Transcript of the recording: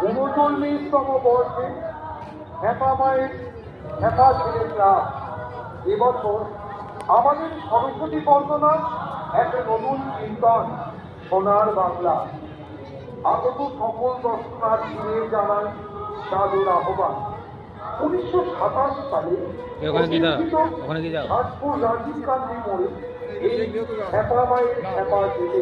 ঊনচল্লিশতম বর্ষে হেপা মায়ের হেপা ছেলে ক্লাব এবছর আমাদের সরস্বতী বন্দনা এক নতুন চিন্তন সোনার বাংলা আগত সকল দর্শনার্থীদের জানান সাদর আহ্বান। 1927 সালে সাতপুর রাজীব গান্ধী মোড়ে এই হেপা মায়ের হেপা ছেলে